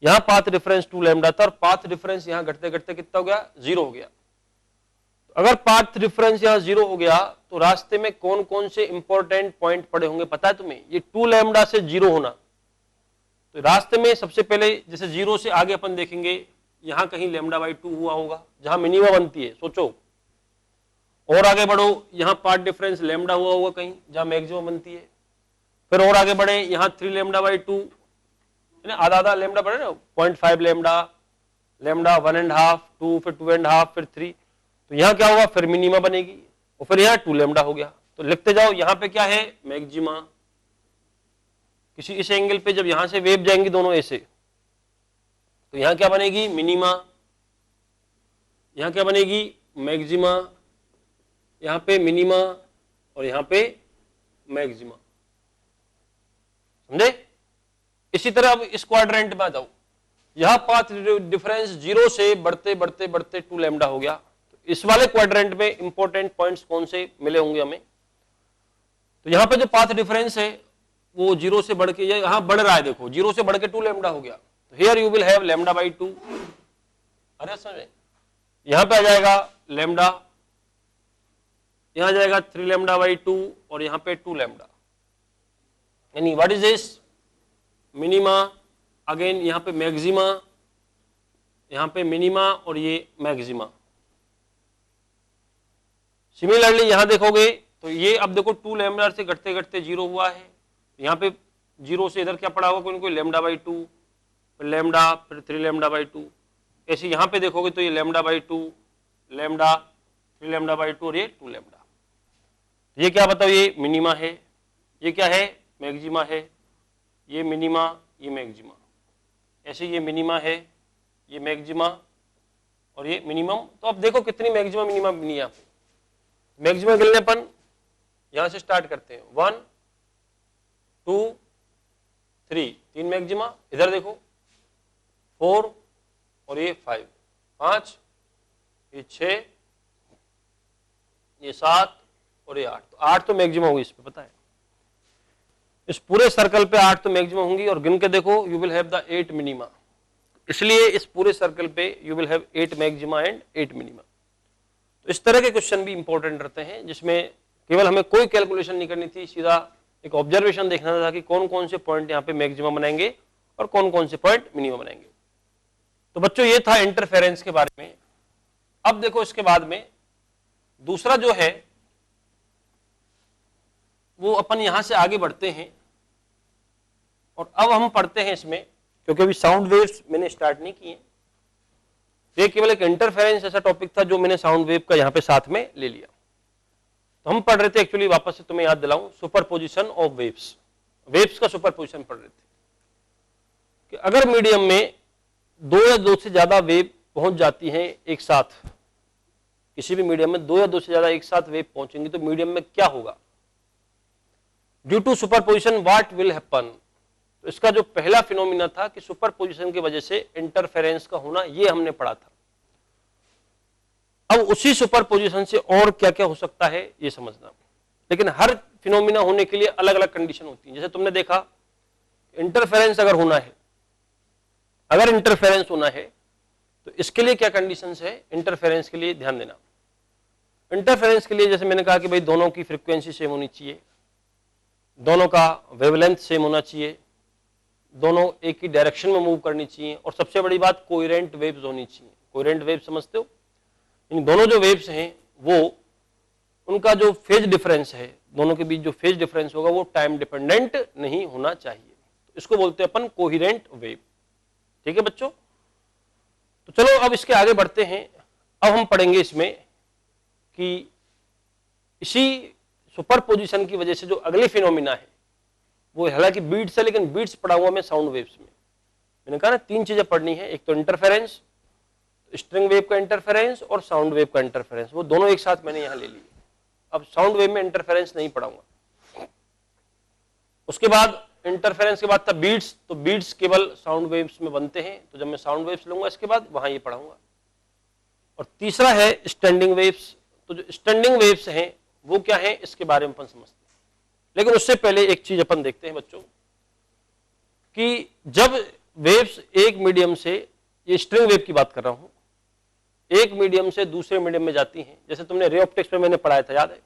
यहां पाथ डिफरेंस 2 लैम्डा था और पाथ डिफरेंस यहां घटते घटते कितना हो गया? 0 हो गया। तो अगर पाथ डिफरेंस यहां 0 हो गया तो रास्ते में कौन कौन से इंपॉर्टेंट पॉइंट पड़े होंगे पता है तुम्हें? ये 2 लैम्डा से 0 होना। तो रास्ते में सबसे पहले जैसे 0 से आगे अपन देखेंगे यहां कहीं लैम्डा बाई 2 हुआ होगा जहां मिनिमम बनती है, सोचो। और आगे बढ़ो, यहां पाथ डिफरेंस लैम्डा हुआ होगा कहीं जहां मैक्सिमम बनती है। फिर और आगे बढ़े, यहां 3 लैम्डा बाई 2, आधा आधा लैम्डा बढ़े ना, 0.5 लैम्डा, लैम्डा 1.5, 2, फिर 2.5, फिर 3। तो यहां क्या होगा? फिर मिनिमा बनेगी, और फिर यहां 2 लैम्डा हो गया। तो लिखते जाओ, यहां पे क्या है? मैक्सिमा। किसी इस एंगल पे जब यहां से वेव जाएंगी दोनों ऐसे, तो यहां क्या बनेगी? मिनिमा। यहां क्या बनेगी? मैक्सिमा। यहां पे मिनिमा और यहां पे मैक्सिमा। समझे? इसी तरह अब इस क्वाड्रेंट में आ जाओ, यहां पाथ डिफरेंस 0 से बढ़ते बढ़ते बढ़ते 2 लैम्डा हो गया। तो इस वाले क्वाड्रेंट में इंपॉर्टेंट पॉइंट्स कौन से मिले होंगे हमें? तो यहां पे जो पाथ डिफरेंस है वो 0 से बढ़ के यहां बढ़ रहा है, देखो 0 से बढ़ के 2 लैम्डा हो गया। तो here you will have lambda by 2। अरे समझे? यहां पे आ जाएगा लैम्डा, यहां जाएगा 3 लैम्डा बाई 2, और यहां पे 2 लैम्डा। यानी what is this? Minima, again यहां पे मैक्सिमा, यहां पे मिनिमा और ये मैक्सिमा। सिमिलरली यहां देखोगे तो ये अब देखो 2 लैम्डा से घटते घटते 0 हुआ है। यहां पे 0 से इधर क्या पड़ा होगा? कोई कोई लैम्डा बाई 2, फिर लैम्डा, फिर 3 लैम्डा बाई 2। ऐसे यहां पे देखोगे तो ये lambda by 2, lambda, 3 lambda by 2 और ये 2 लैम्डा। ये क्या बताओ? ये मिनिमा है, ये क्या है? मैक्सिमा है, ये मिनिमा, ये मैक्सिमा। ऐसे ये मिनिमा है, ये मैक्सिमा और ये मिनिमम। तो अब देखो कितनी मैक्सिमा मिनिमा बनी यहाँ पे। मैक्सिमा गिनने अपन यहां से स्टार्ट करते हैं, 1, 2, 3, 3 मैक्सिमा। इधर देखो 4 और ये 5, 5, ये 6, ये 7 और ये 8। तो 8 तो मैक्सिमा होगी इस पे, पता है? इस पूरे सर्कल पे 8 तो मैक्सिमम होंगी। और गिन के देखो, you will have the 8 minima. इसलिए इस पूरे सर्कल पे you will have 8 maxima and 8 minima. तो इस तरह के क्वेश्चन भी इंपॉर्टेंट रहते हैं जिसमें केवल हमें कोई कैलकुलेशन नहीं करनी थी, सीधा एक ऑब्जर्वेशन देखना था कि कौन कौन से पॉइंट यहाँ पे मैक्सिमम बनाएंगे और कौन कौन से पॉइंट मिनिमम बनाएंगे। तो बच्चों ये था इंटरफेरेंस के बारे में। अब देखो इसके बाद में दूसरा जो है वो अपन यहां से आगे बढ़ते हैं, और अब हम पढ़ते हैं इसमें, क्योंकि अभी साउंड वेव्स मैंने स्टार्ट नहीं किए, ये केवल एक इंटरफेरेंस ऐसा टॉपिक था जो मैंने साउंड वेव का यहां पे साथ में ले लिया। तो हम पढ़ रहे थे, एक्चुअली वापस से तुम्हें याद दिलाऊं, सुपरपोजिशन ऑफ वेव्स। वेव्स का सुपरपोजिशन पढ़ रहे थे कि अगर मीडियम में 2 या 2 से ज्यादा वेव पहुंच जाती हैं एक साथ, किसी भी मीडियम में 2 या 2 से ज्यादा एक साथ वेव पहुंचेंगी तो मीडियम में क्या होगा? Due to superposition what will happen. तो इसका जो पहला फिनोमिना था कि सुपरपोजिशन की वजह से इंटरफेरेंस का होना, ये हमने पढ़ा था। अब उसी सुपरपोजिशन से और क्या क्या हो सकता है ये समझना। लेकिन हर फिनोमिना होने के लिए अलग अलग कंडीशन होती है। जैसे तुमने देखा इंटरफेरेंस अगर होना है, अगर इंटरफेरेंस होना है तो इसके लिए क्या कंडीशंस है? इंटरफेरेंस के लिए ध्यान देना, इंटरफेरेंस के लिए जैसे मैंने कहा कि भाई दोनों की फ्रीक्वेंसी सेम होनी चाहिए, दोनों का वेवलेंथ सेम होना चाहिए, दोनों एक ही डायरेक्शन में मूव करनी चाहिए, और सबसे बड़ी बात कोहेरेंट वेव्स होनी चाहिए। कोहेरेंट वेव समझते हो? इन दोनों जो वेव्स हैं वो उनका जो फेज डिफरेंस है, दोनों के बीच जो फेज डिफरेंस होगा वो टाइम डिपेंडेंट नहीं होना चाहिए। तो इसको बोलते हैं अपन कोहेरेंट वेव। ठीक है बच्चों, तो चलो अब इसके आगे बढ़ते हैं। अब हम पढ़ेंगे इसमें कि इसी सुपरपोजिशन की वजह से जो अगले फिनोमिना है वो हालांकि बीट्स है, लेकिन बीट्स पढ़ा हुआ मैं साउंड वेव्स में। मैंने कहा ना 3 चीजें पढ़नी है, एक तो इंटरफेरेंस, स्ट्रिंग वेव का इंटरफेरेंस और साउंड वेव का इंटरफेरेंस, वो दोनों एक साथ मैंने यहां ले लिए। अब साउंड वेव में इंटरफेरेंस नहीं पढ़ाऊंगा। उसके बाद इंटरफेरेंस के बाद था बीट्स, तो बीट्स केवल साउंड वेव्स में बनते हैं, तो जब मैं साउंड वेव्स लूंगा इसके बाद वहां ये पढ़ाऊंगा। और तीसरा है स्टैंडिंग वेव्स। तो जो स्टैंडिंग वेव्स हैं वो क्या है इसके बारे में अपन समझते हैं, लेकिन उससे पहले एक चीज अपन देखते हैं बच्चों कि जब वेव्स एक मीडियम से, ये स्ट्रिंग वेव की बात कर रहा हूं, एक मीडियम से दूसरे मीडियम में जाती हैं, जैसे तुमने रे ऑप्टिक्स में मैंने पढ़ाया था, याद है?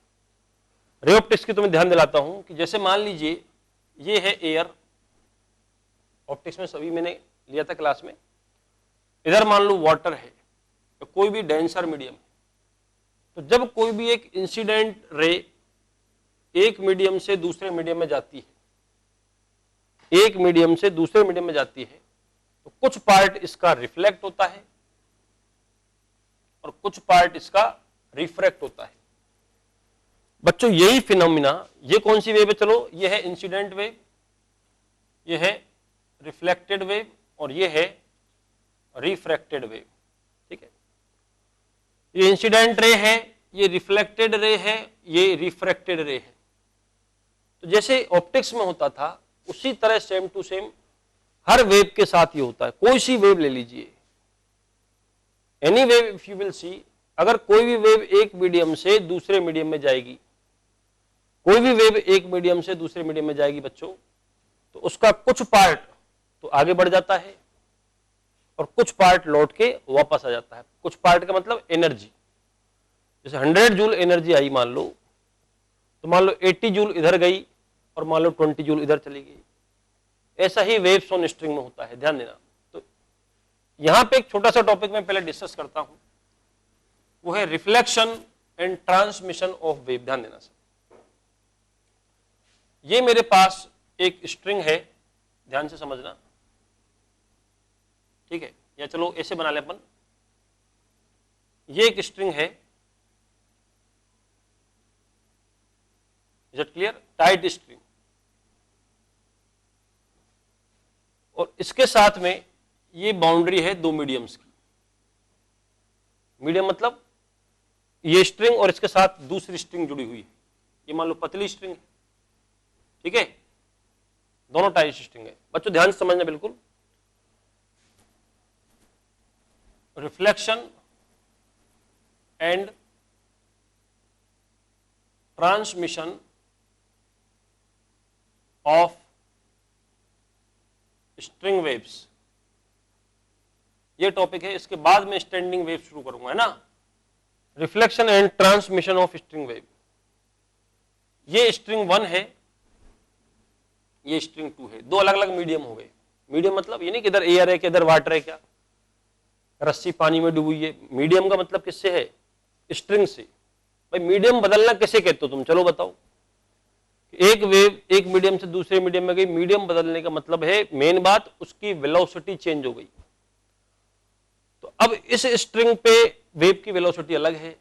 रे ऑप्टिक्स की तुम्हें ध्यान दिलाता हूं कि जैसे मान लीजिए ये है एयर, ऑप्टिक्स में सभी मैंने लिया था क्लास में, इधर मान लो वाटर है, तो कोई भी डेंसर मीडियम है, तो जब कोई भी एक इंसिडेंट रे एक मीडियम से दूसरे मीडियम में जाती है, एक मीडियम से दूसरे मीडियम में जाती है, तो कुछ पार्ट इसका रिफ्लेक्ट होता है और कुछ पार्ट इसका रिफ्रैक्ट होता है। बच्चों यही फिनोमिना, ये कौन सी वेव है? चलो ये है इंसिडेंट वेव, ये है रिफ्लेक्टेड वेव और ये है रिफ्रैक्टेड वेव। ठीक है, ये इंसिडेंट रे है, ये रिफ्लेक्टेड रे है, ये रिफ्रैक्टेड रे है। तो जैसे ऑप्टिक्स में होता था उसी तरह सेम टू सेम हर वेव के साथ ये होता है। कोई सी वेव ले लीजिए, any wave if you will see, अगर कोई भी वेव एक मीडियम से दूसरे मीडियम में जाएगी, कोई भी वेव एक मीडियम से दूसरे मीडियम में जाएगी बच्चों, तो उसका कुछ पार्ट तो आगे बढ़ जाता है और कुछ पार्ट लौट के वापस आ जाता है। कुछ पार्ट का मतलब एनर्जी, जैसे 100 जूल एनर्जी आई मान लो, तो मान लो 80 जूल इधर गई और मान लो 20 जूल इधर चली गई। ऐसा ही वेव्स ऑन स्ट्रिंग में होता है, ध्यान देना। तो यहां पे एक छोटा सा टॉपिक मैं पहले डिस्कस करता हूं, वो है reflection and transmission of wave. ध्यान देना सर, ये मेरे पास एक स्ट्रिंग है, ध्यान से समझना, ठीक है? या चलो ऐसे बना ले अपन, ये एक स्ट्रिंग है, is it clear? Tight string, और इसके साथ में ये बाउंड्री है दो मीडियम्स की। मीडियम मतलब ये स्ट्रिंग और इसके साथ दूसरी स्ट्रिंग जुड़ी हुई है। ये मान लो पतली स्ट्रिंग है, ठीक है? दोनों टाइट स्ट्रिंग है। बच्चों ध्यान से समझना बिल्कुल। Reflection and transmission of string waves, ये टॉपिक है। इसके बाद में स्टैंडिंग वेव शुरू करूंगा, है ना? Reflection and transmission of string wave, ये स्ट्रिंग 1 है, ये स्ट्रिंग 2 है। दो अलग अलग मीडियम हो गए। मीडियम मतलब ये नहीं कि इधर एयर है कि इधर वाटर है, क्या रस्सी पानी में डूबी है। मीडियम का मतलब किससे है? स्ट्रिंग से। भाई मीडियम बदलना कैसे कहते हो तुम? चलो बताओ। एक वेव एक मीडियम से दूसरे मीडियम में गई, मीडियम बदलने का मतलब है मेन बात उसकी वेलोसिटी चेंज हो गई। तो अब इस स्ट्रिंग पे वेव की वेलोसिटी अलग है,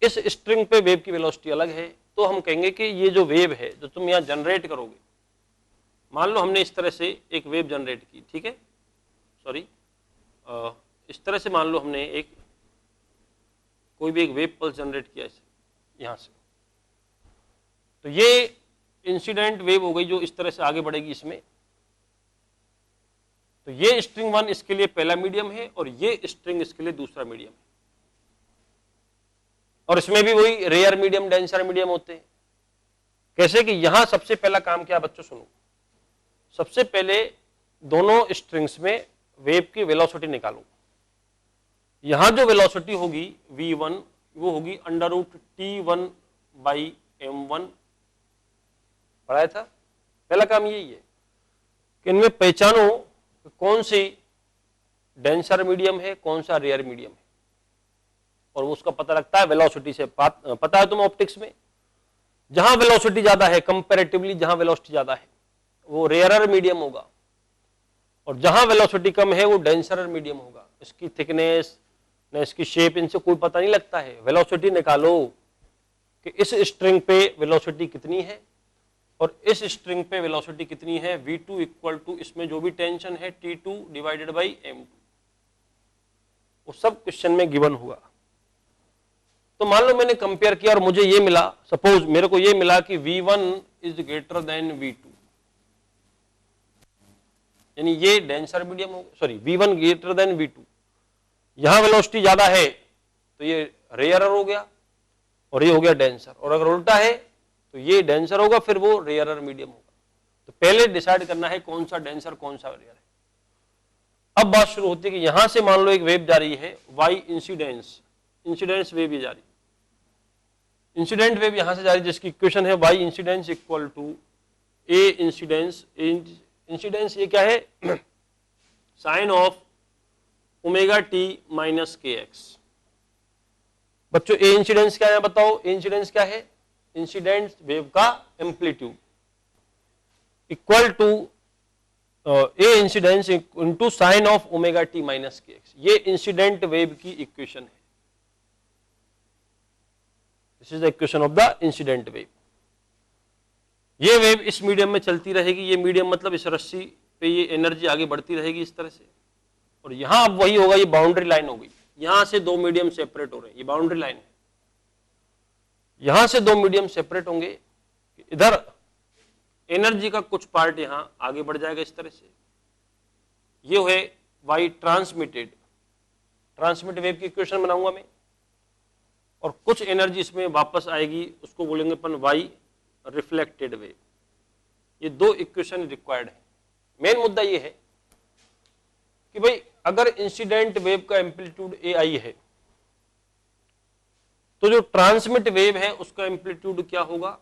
इस स्ट्रिंग पे वेव की वेलोसिटी अलग है, तो हम कहेंगे कि ये जो वेव है जो तुम यहां जनरेट करोगे, मान लो हमने इस तरह से एक वेव जनरेट की, ठीक है? सॉरी, इस तरह से मान लो हमने एक कोई भी एक वेव पल्स जनरेट किया इसे यहां से, तो ये इंसिडेंट वेव हो गई जो इस तरह से आगे बढ़ेगी इसमें। तो ये स्ट्रिंग 1 इसके लिए पहला मीडियम है और ये स्ट्रिंग इसके लिए दूसरा मीडियम है। और इसमें भी वही रेयर मीडियम डेंसर मीडियम होते हैं। कैसे कि यहां सबसे पहला काम क्या बच्चों, सुनो, सबसे पहले दोनों स्ट्रिंग्स में वेव की वेलोसिटी निकालो। यहां जो वेलोसिटी होगी v1 वो होगी √T1 बाई m1, पढ़ाया था। पहला काम यही है कि इनमें पहचानो कि कौन सी डेंसर मीडियम है, कौन सा रेयर मीडियम है, और उसका पता लगता है वेलोसिटी से। पता है तुम्हें ऑप्टिक्स में जहां वेलोसिटी ज्यादा है, कंपैरेटिवली जहां वेलोसिटी ज्यादा है वो रेयरर मीडियम होगा, और जहां वेलोसिटी कम है वो डेंसर मीडियम होगा। इसकी थिकनेस न इसकी शेप इनसे कोई पता नहीं लगता है। वेलोसिटी निकालो कि इस स्ट्रिंग पे वेलोसिटी कितनी है और इस स्ट्रिंग पे वेलोसिटी कितनी है। v2 इक्वल टू इसमें जो भी टेंशन है T2 डिवाइडेड बाई m2, वो सब क्वेश्चन में गिवन हुआ। तो मान लो मैंने कंपेयर किया और मुझे ये मिला, सपोज मेरे को ये मिला कि v1 is greater than v2, यानी ये डेंसर मीडियम हो, sorry v1 greater than v2, यहां वेलोसिटी ज्यादा है तो ये रेयरर हो गया और ये हो गया डेंसर, और अगर उल्टा है तो ये डेंसर होगा फिर वो रेयरर मीडियम होगा। तो पहले डिसाइड करना है कौन सा डेंसर कौन सा रेयर है। अब बात शुरू होती है कि यहां से मान लो एक वेव जा रही है वाई इंसिडेंस, इंसिडेंस वेव ये जा रही, इंसिडेंट वेव यहां से जा रही है जिसकी इक्वेशन है Y incidence equal to A incidence. Incidence ये क्या है, sine of omega T minus K X. बच्चों ए इंसिडेंस क्या है बताओ, ए इंसिडेंस क्या है, इंसिडेंट वेव का amplitude equal to A incidence into sine of omega T minus K X. ये इंसिडेंट वेव की इक्वेशन है, this is the equation of the incident wave. ये वेव इस मीडियम में चलती रहेगी, ये मीडियम मतलब इस रस्सी पे ये एनर्जी आगे बढ़ती रहेगी इस तरह से, और यहां अब वही होगा, ये बाउंड्री लाइन होगी, यहां से दो मीडियम सेपरेट हो रहे हैं, ये बाउंड्री लाइन है, यहां से दो मीडियम सेपरेट होंगे, इधर एनर्जी का कुछ पार्ट यहां आगे बढ़ जाएगा इस तरह से, ये है वाई ट्रांसमिटेड, ट्रांसमिट वेव की इक्वेशन बनाऊंगा मैं, और कुछ एनर्जी इसमें वापस आएगी, उसको बोलेंगे अपन वाई रिफ्लेक्टेड वेव। ये दो इक्वेशन रिक्वायर्ड है। मेन मुद्दा ये है कि भाई अगर इंसिडेंट वेव का एम्पलीट्यूड ए आई है तो जो ट्रांसमिट वेव है उसका एम्पलीट्यूड क्या होगा,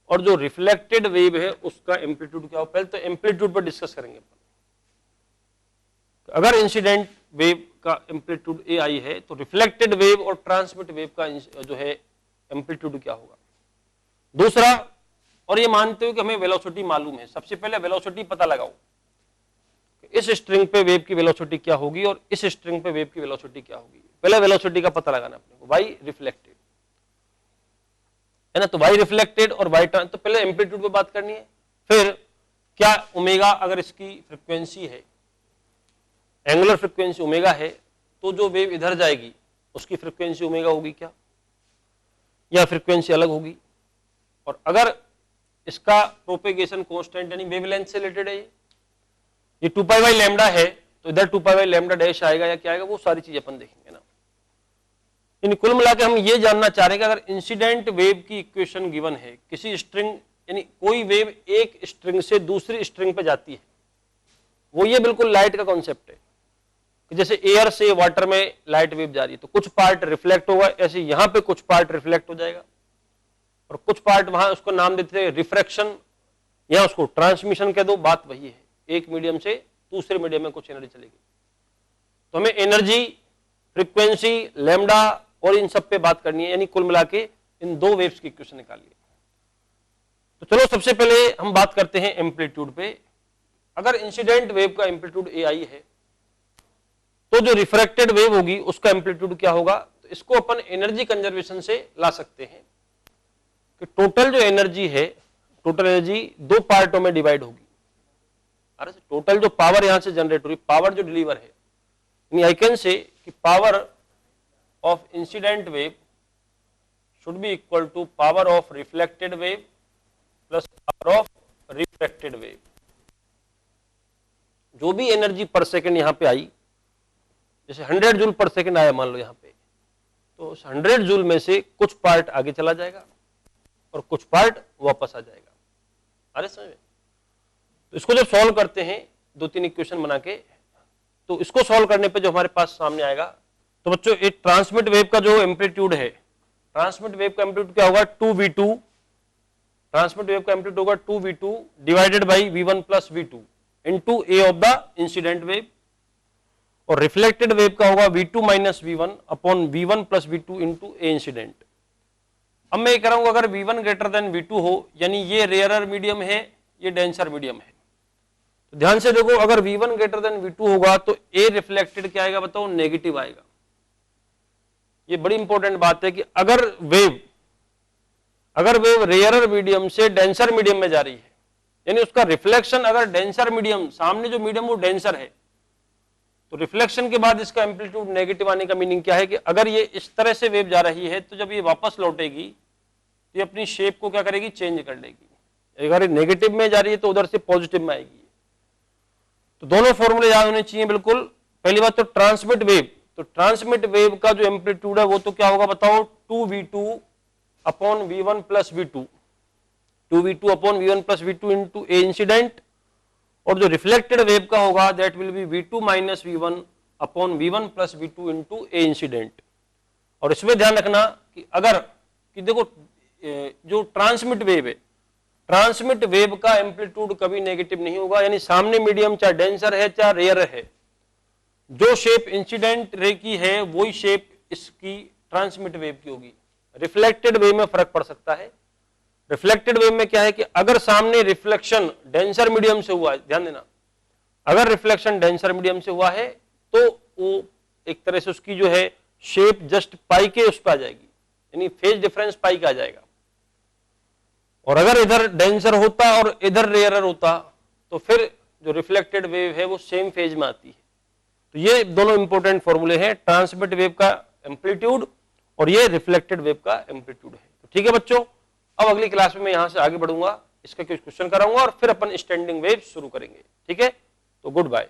और जो रिफ्लेक्टेड वेव है उसका एम्पलीट्यूड क्या होगा। पहले तो एम्पलीट्यूड पर डिस्कस करेंगे अपन। अगर इंसिडेंट वेव का एम्पलीट्यूड ए आई है तो रिफ्लेक्टेड वेव और ट्रांसमिट वेव का जो है एम्पलीट्यूड क्या होगा। दूसरा, और ये मानते हो कि हमें वेलोसिटी मालूम है, सबसे पहले वेलोसिटी पता लगाओ, इस स्ट्रिंग पे वेव की वेलोसिटी क्या होगी और इस स्ट्रिंग पे वेव की वेलोसिटी क्या होगी। पहले वेलोसिटी का पता लगाना अपने को, वाई रिफ्लेक्टेड है ना, तो वाई रिफ्लेक्टेड और वाई ट्रांस, तो पहले एम्पलीट्यूड पे बात करनी है। फिर क्या ओमेगा, अगर इसकी फ्रिक्वेंसी है, एंगुलर फ्रिक्वेंसी ओमेगा है, तो जो वेव इधर जाएगी उसकी फ्रिक्वेंसी ओमेगा होगी क्या, या फ्रिक्वेंसी अलग होगी। और अगर इसका प्रोपेगेशन कांस्टेंट यानी वेवलेंथ से रिलेटेड है, ये 2 पाई बाई लैम्डा है तो इधर 2 पाई बाई लैम्डा डैश आएगा या क्या आएगा, वो सारी चीज अपन देखेंगे ना। इन कुल मिला के हम ये जानना चाह रहे हैं कि अगर इंसिडेंट वेव की इक्वेशन गिवन है, किसी स्ट्रिंग यानी कोई वेव एक स्ट्रिंग से दूसरी स्ट्रिंग पे जाती है, वो ये बिल्कुल लाइट का कॉन्सेप्ट है कि जैसे एयर से वाटर में लाइट वेव जा रही है तो कुछ पार्ट रिफ्लेक्ट होगा, ऐसे यहां पे कुछ पार्ट रिफ्लेक्ट हो जाएगा और कुछ पार्ट वहां, उसको नाम देते हैं रिफ्रैक्शन या उसको ट्रांसमिशन कह दो, बात वही है, एक मीडियम से दूसरे मीडियम में कुछ एनर्जी चलेगी। तो हमें एनर्जी, फ्रीक्वेंसी, लैम्डा और इन सब पे बात करनी है, यानी कुल मिला के इन दो वेव्स की इक्वेशन निकालिए। तो चलो सबसे पहले हम बात करते हैं एम्पलीट्यूड पे। अगर इंसिडेंट वेव का एम्पलीट्यूड ए आई है तो जो रिफ्रैक्टेड वेव होगी उसका एम्पलीट्यूड क्या होगा। तो इसको अपन एनर्जी कंजर्वेशन से ला सकते हैं कि टोटल जो एनर्जी है, टोटल एनर्जी दो पार्टों में डिवाइड होगी। अरे टोटल जो पावर यहां से जनरेट हो रही, पावर जो डिलीवर है, आई can say that power of incident wave should be equal to power of reflected wave plus power of refracted wave. जो भी एनर्जी पर सेकेंड यहां पे आई, जैसे 100 जूल पर सेकेंड आया मान लो यहां पे, तो उस 100 जूल में से कुछ पार्ट आगे चला जाएगा और कुछ पार्ट वापस आ जाएगा। अरे समझ में? तो इसको जब सॉल्व करते हैं 2-3 इक्वेशन बना के, तो इसको सॉल्व करने पे जो हमारे पास सामने आएगा, तो बच्चों एक ट्रांसमिट वेव का जो एम्पलीट्यूड है, ट्रांसमिट वेव का एम्पलीट्यूड क्या होगा 2v2, ट्रांसमिट वेव का एम्पलीट्यूड होगा 2v2 divided by v1 plus v2 into a of the incident wave, और रिफ्लेक्टेड वेव का होगा v2 minus v1 upon v1 plus v2 into a incident. अब मैं ये कह रहा हूं अगर v1 ग्रेटर देन v2 हो, यानी ये रेयरर मीडियम है, ये डेंसर मीडियम है, तो ध्यान से देखो अगर v1 ग्रेटर देन v2 होगा तो a रिफ्लेक्टेड क्या आएगा बताओ, नेगेटिव आएगा। ये बड़ी इंपॉर्टेंट बात है कि अगर वेव रेयरर मीडियम से डेंसर मीडियम में जा रही है, यानी उसका रिफ्लेक्शन अगर डेंसर मीडियम, सामने जो मीडियम वो डेंसर है, तो रिफ्लेक्शन के बाद इसका एम्पलीट्यूड नेगेटिव आने का मीनिंग क्या है कि अगर ये इस तरह से वेव जा रही है तो जब ये वापस लौटेगी तो ये अपनी शेप को क्या करेगी, चेंज कर लेगी। अगर नेगेटिव में जा रही है तो उधर से पॉजिटिव में आएगी। तो दोनों फॉर्मूले याद होने चाहिए बिल्कुल। पहली बात तो ट्रांसमिट वेव, तो ट्रांसमिट वेव का जो एम्पलीट्यूड है वो तो क्या होगा बताओ, 2v2 upon v1 plus v2, 2v2 upon v1 plus v2 into a incident, और जो रिफ्लेक्टेड वेव का होगा that will be v2 minus v1 upon v1 plus v2 into a incident. और इसमें ध्यान रखना कि अगर कि देखो जो ट्रांसमिट वेव है, ट्रांसमिट वेव का एम्पलीट्यूड कभी नेगेटिव नहीं होगा, यानी सामने मीडियम चाहे डेंसर है चाहे रेयर है, जो शेप इंसिडेंट रे की है वही शेप इसकी ट्रांसमिट वेव की होगी। रिफ्लेक्टेड वेव में फर्क पड़ सकता है। रिफ्लेक्टेड वेव में क्या है कि अगर सामने रिफ्लेक्शन डेंसर मीडियम से हुआ है, ध्यान देना, अगर रिफ्लेक्शन डेंसर मीडियम से हुआ है तो वो एक तरह से उसकी जो है शेप जस्ट पाई के उस पर आ जाएगी, यानी फेज डिफरेंस पाई का आ जाएगा। और अगर इधर डेंसर होता और इधर रेयरर होता तो फिर जो रिफ्लेक्टेड वेव है वो सेम फेज में आती है। तो ये दोनों इंपॉर्टेंट फॉर्मूले हैं, ट्रांसमिट वेव का एम्पलीट्यूड और ये रिफ्लेक्टेड वेव का एम्पलीट्यूड है। तो ठीक है बच्चों, अब अगली क्लास में मैं यहां से आगे बढ़ूंगा, इसका कुछ क्वेश्चन कराऊंगा और फिर अपन स्टैंडिंग वेव शुरू करेंगे। ठीक है, तो गुड बाय।